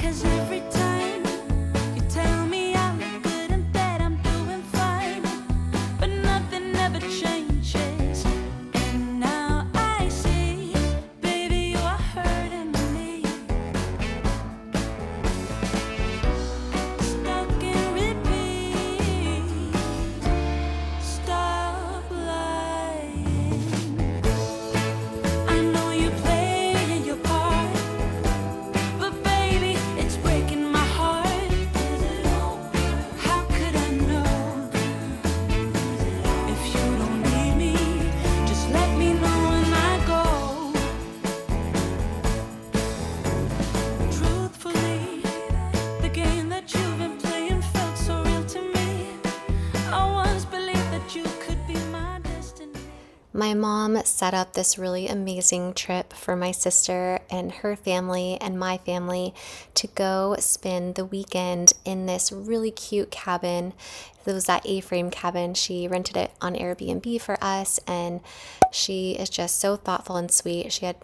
'Cause every time you tell me I look good in bed, I'm doing fine, but nothing ever changes. And now I see, baby, you are hurting me. Stuck in repeat. Stop lying. I know you're playing your part, but baby, it's breaking my heart. How could I know? If you don't need me, just let me know when I go. Truthfully, the game that you've been playing felt so real to me. I once believed that you could be my destiny. My mom set up this really amazing trip for my sister and her family and my family to go spend the weekend in this really cute cabin. It was that A-frame cabin. She rented it on Airbnb for us, and she is just so thoughtful and sweet. She had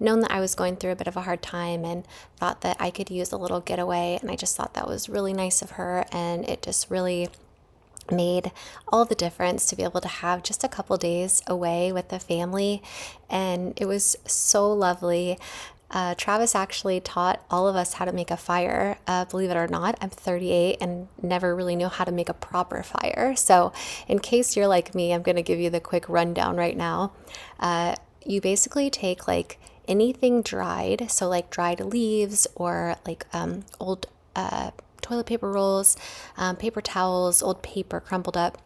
known that I was going through a bit of a hard time and thought that I could use a little getaway, and I just thought that was really nice of her, and it just really made all the difference to be able to have just a couple days away with the family. And it was so lovely. Travis actually taught all of us how to make a fire. Believe it or not, I'm 38 and never really knew how to make a proper fire. So in case you're like me, I'm going to give you the quick rundown right now. You basically take like anything dried, so like dried leaves or like old toilet paper rolls, paper towels, old paper crumpled up,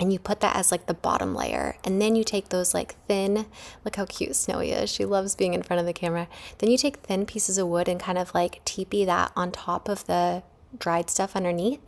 and you put that as like the bottom layer. And then you take those like thin, look how cute Snowy is. She loves being in front of the camera. Then you take thin pieces of wood and kind of like teepee that on top of the dried stuff underneath.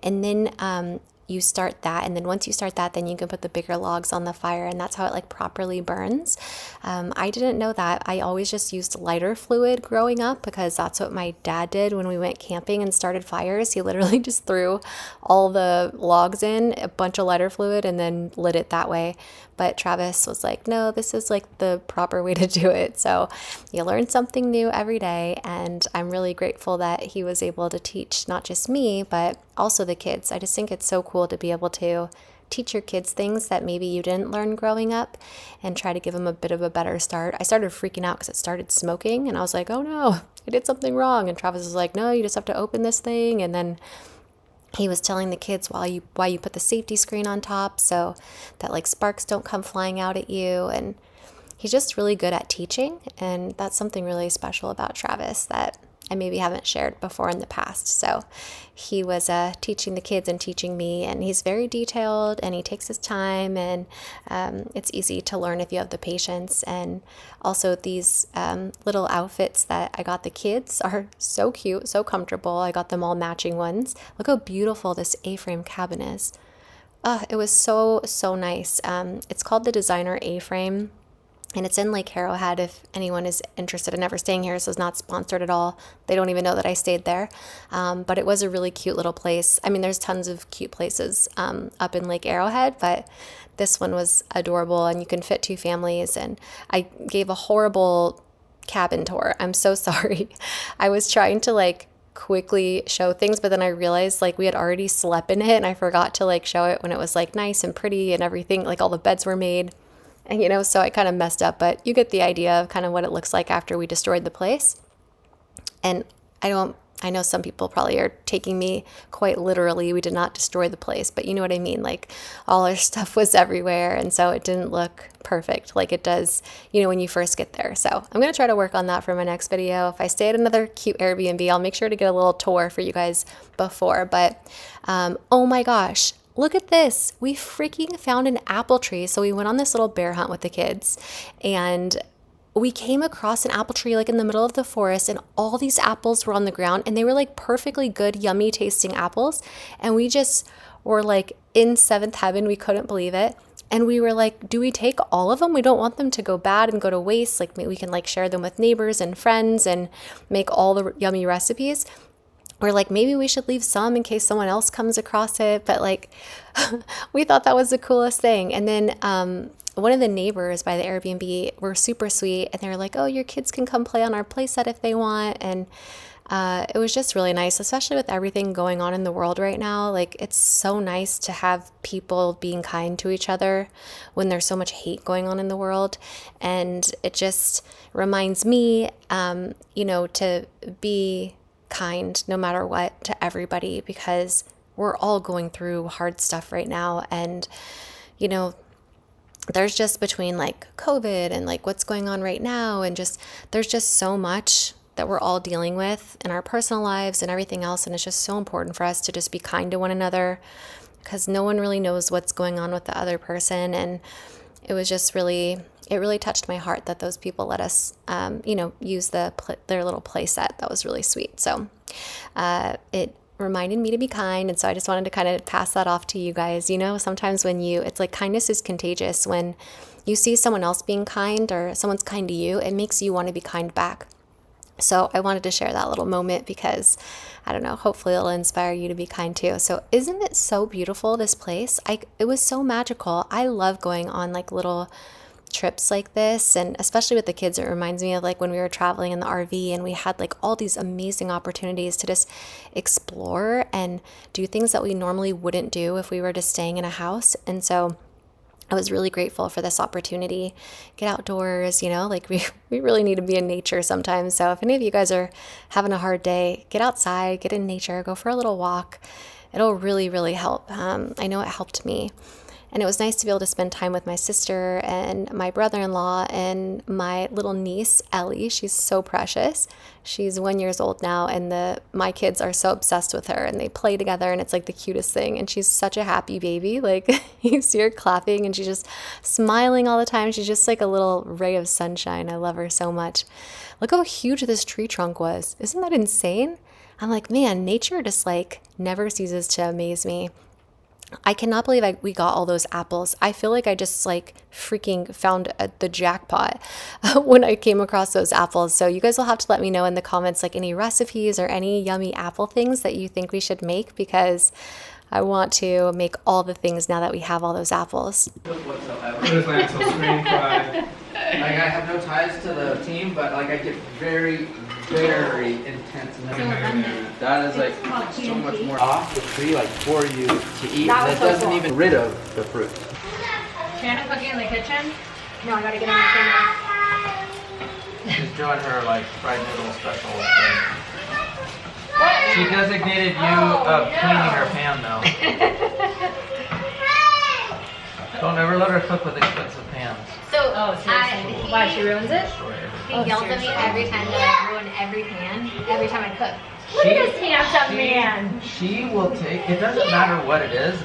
And then you start that, and then once you start that, then you can put the bigger logs on the fire, and that's how it like properly burns. I didn't know that. I always just used lighter fluid growing up because that's what my dad did when we went camping and started fires. He literally just threw all the logs in a bunch of lighter fluid and then lit it that way. But Travis was like, no, this is like the proper way to do it. So you learn something new every day, and I'm really grateful that he was able to teach not just me, but also the kids. I just think it's so cool to be able to teach your kids things that maybe you didn't learn growing up and try to give them a bit of a better start. I started freaking out because it started smoking, and I was like, oh no, I did something wrong. And Travis was like, no, you just have to open this thing. And then he was telling the kids why you put the safety screen on top so that like sparks don't come flying out at you. And he's just really good at teaching, and that's something really special about Travis that I maybe haven't shared before in the past. So he was teaching the kids and teaching me, and he's very detailed and he takes his time, and it's easy to learn if you have the patience. And also these little outfits that I got the kids are so cute, so comfortable. I got them all matching ones. Look how beautiful this A-frame cabin is. It was so nice. It's called the Designer A-frame. And it's in Lake Arrowhead if anyone is interested in ever staying here. So it's not sponsored at all. They don't even know that I stayed there. But it was a really cute little place. I mean, there's tons of cute places up in Lake Arrowhead, but this one was adorable, and you can fit 2 families. And I gave a horrible cabin tour. I'm so sorry. I was trying to like quickly show things, but then I realized like we had already slept in it, and I forgot to like show it when it was like nice and pretty and everything, like all the beds were made. And, you know, so I kind of messed up, but you get the idea of kind of what it looks like after we destroyed the place. And I know some people probably are taking me quite literally. We did not destroy the place, but you know what I mean? Like all our stuff was everywhere. And so it didn't look perfect like it does, you know, when you first get there. So I'm going to try to work on that for my next video. If I stay at another cute Airbnb, I'll make sure to get a little tour for you guys before. But oh my gosh. Look at this. We freaking found an apple tree. So we went on this little bear hunt with the kids, and we came across an apple tree like in the middle of the forest, and all these apples were on the ground, and they were like perfectly good, yummy tasting apples. And we just were like in 7th heaven. We couldn't believe it. And we were like, do we take all of them? We don't want them to go bad and go to waste. Like we can like share them with neighbors and friends and make all the yummy recipes. We're like, maybe we should leave some in case someone else comes across it. But like, we thought that was the coolest thing. And then one of the neighbors by the Airbnb were super sweet. And they were like, oh, your kids can come play on our playset if they want. And It was just really nice, especially with everything going on in the world right now. Like, it's so nice to have people being kind to each other when there's so much hate going on in the world. And it just reminds me, to be kind no matter what to everybody, because we're all going through hard stuff right now. And, there's just between like COVID and like what's going on right now, and there's just so much that we're all dealing with in our personal lives and everything else. And it's just so important for us to just be kind to one another, because no one really knows what's going on with the other person. And it was just it really touched my heart that those people let us, use their little play set. That was really sweet. So it reminded me to be kind. And so I just wanted to kind of pass that off to you guys. Sometimes it's like kindness is contagious. When you see someone else being kind or someone's kind to you, it makes you want to be kind back. So I wanted to share that little moment because, I don't know, hopefully it'll inspire you to be kind too. So isn't it so beautiful, this place? It was so magical. I love going on like little trips like this, and especially with the kids, it reminds me of like when we were traveling in the RV and we had like all these amazing opportunities to just explore and do things that we normally wouldn't do if we were just staying in a house. And so I was really grateful for this opportunity. Get outdoors, like we really need to be in nature sometimes. So if any of you guys are having a hard day, get outside, get in nature, go for a little walk. It'll really, really help. I know it helped me. And it was nice to be able to spend time with my sister and my brother-in-law and my little niece, Ellie. She's so precious. She's 1 year old now, and my kids are so obsessed with her, and they play together, and it's like the cutest thing. And she's such a happy baby. Like, you see her clapping, and she's just smiling all the time. She's just like a little ray of sunshine. I love her so much. Look how huge this tree trunk was. Isn't that insane? I'm like, man, nature just like never ceases to amaze me. I cannot believe we got all those apples. I feel like I just like freaking found the jackpot when I came across those apples. So you guys will have to let me know in the comments like any recipes or any yummy apple things that you think we should make, because I want to make all the things now that we have all those apples. Whatsoever. There's like some screen pride. Like, I have no ties to the team, but like I get very, very intense. That is like so much more off the tree, like for you to eat. That doesn't even rid of the fruit. Channon cooking in the kitchen? No, I gotta get on the camera. She's doing her like fried noodle special thing. She designated you cleaning her pan though. Don't ever let her cook with expensive pans. So, why, she ruins it? He yells at me every time that I ruin every pan, every time I cook. Look at this handsome man. She will take, it doesn't matter what it is.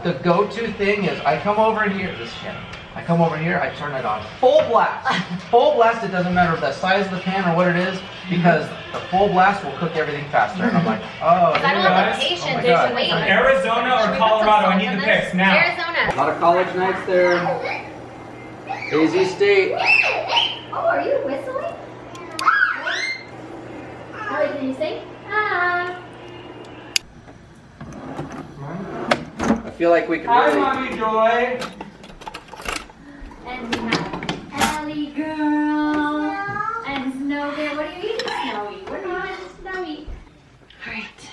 The go-to thing is, I come over here, this is Channon. I come over here, I turn it on full blast. Full blast, it doesn't matter the size of the pan or what it is, because the full blast will cook everything faster. And I'm like, oh, I don't have the patience to wait. Arizona or Colorado? I need the picks now. Arizona. a lot of college nights there. AZ State. Oh, are you whistling? Ellie, can you sing? Ah. I feel like we can Hi, really... Mommy Joy. And we have Ellie girl and Snow Bear. What are you eating, Snowy? What are you eating, Snowy? All right.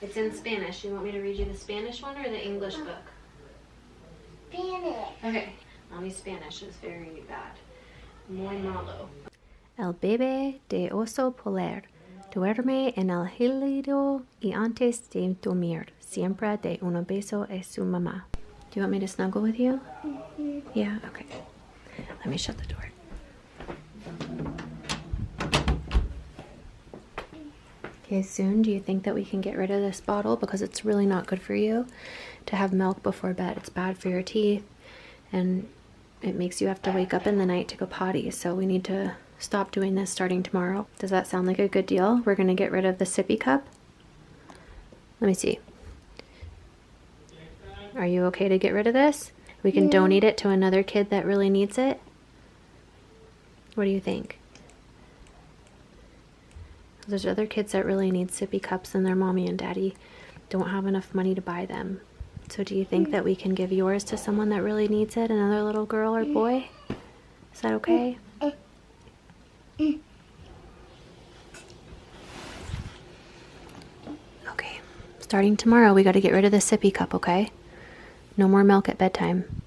It's in Spanish. You want me to read you the Spanish one or the English book? Spanish. Okay. Mommy's Spanish is very bad. Muy malo. El bebé de oso polar duerme en el hilo y antes de dormir siempre de un beso a su mamá. Do you want me to snuggle with you? Mm-hmm. Yeah? Okay. Let me shut the door. Okay, soon, do you think that we can get rid of this bottle? Because it's really not good for you to have milk before bed. It's bad for your teeth, and it makes you have to wake up in the night to go potty. So we need to stop doing this starting tomorrow. Does that sound like a good deal? We're going to get rid of the sippy cup. Let me see. Are you okay to get rid of this? We can donate it to another kid that really needs it. What do you think? There's other kids that really need sippy cups and their mommy and daddy don't have enough money to buy them. So do you think that we can give yours to someone that really needs it, another little girl or boy? Is that okay? Starting tomorrow, we got to get rid of the sippy cup, okay? No more milk at bedtime.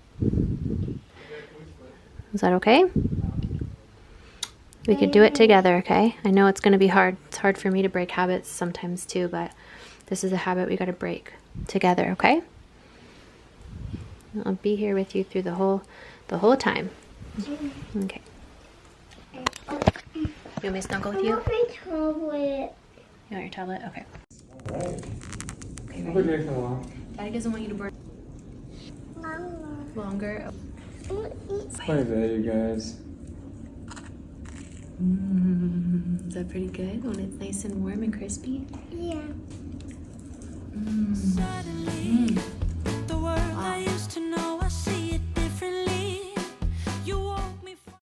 Is that okay? We could do it together, okay? I know it's going to be hard. It's hard for me to break habits sometimes too, but this is a habit we got to break together, okay? I'll be here with you through the whole time. Okay. You want me to snuggle with you? You want your tablet? Okay. Okay, ready? Daddy doesn't want you to burn longer. Play there, you guys. Is that pretty good when it's nice and warm and crispy? Suddenly,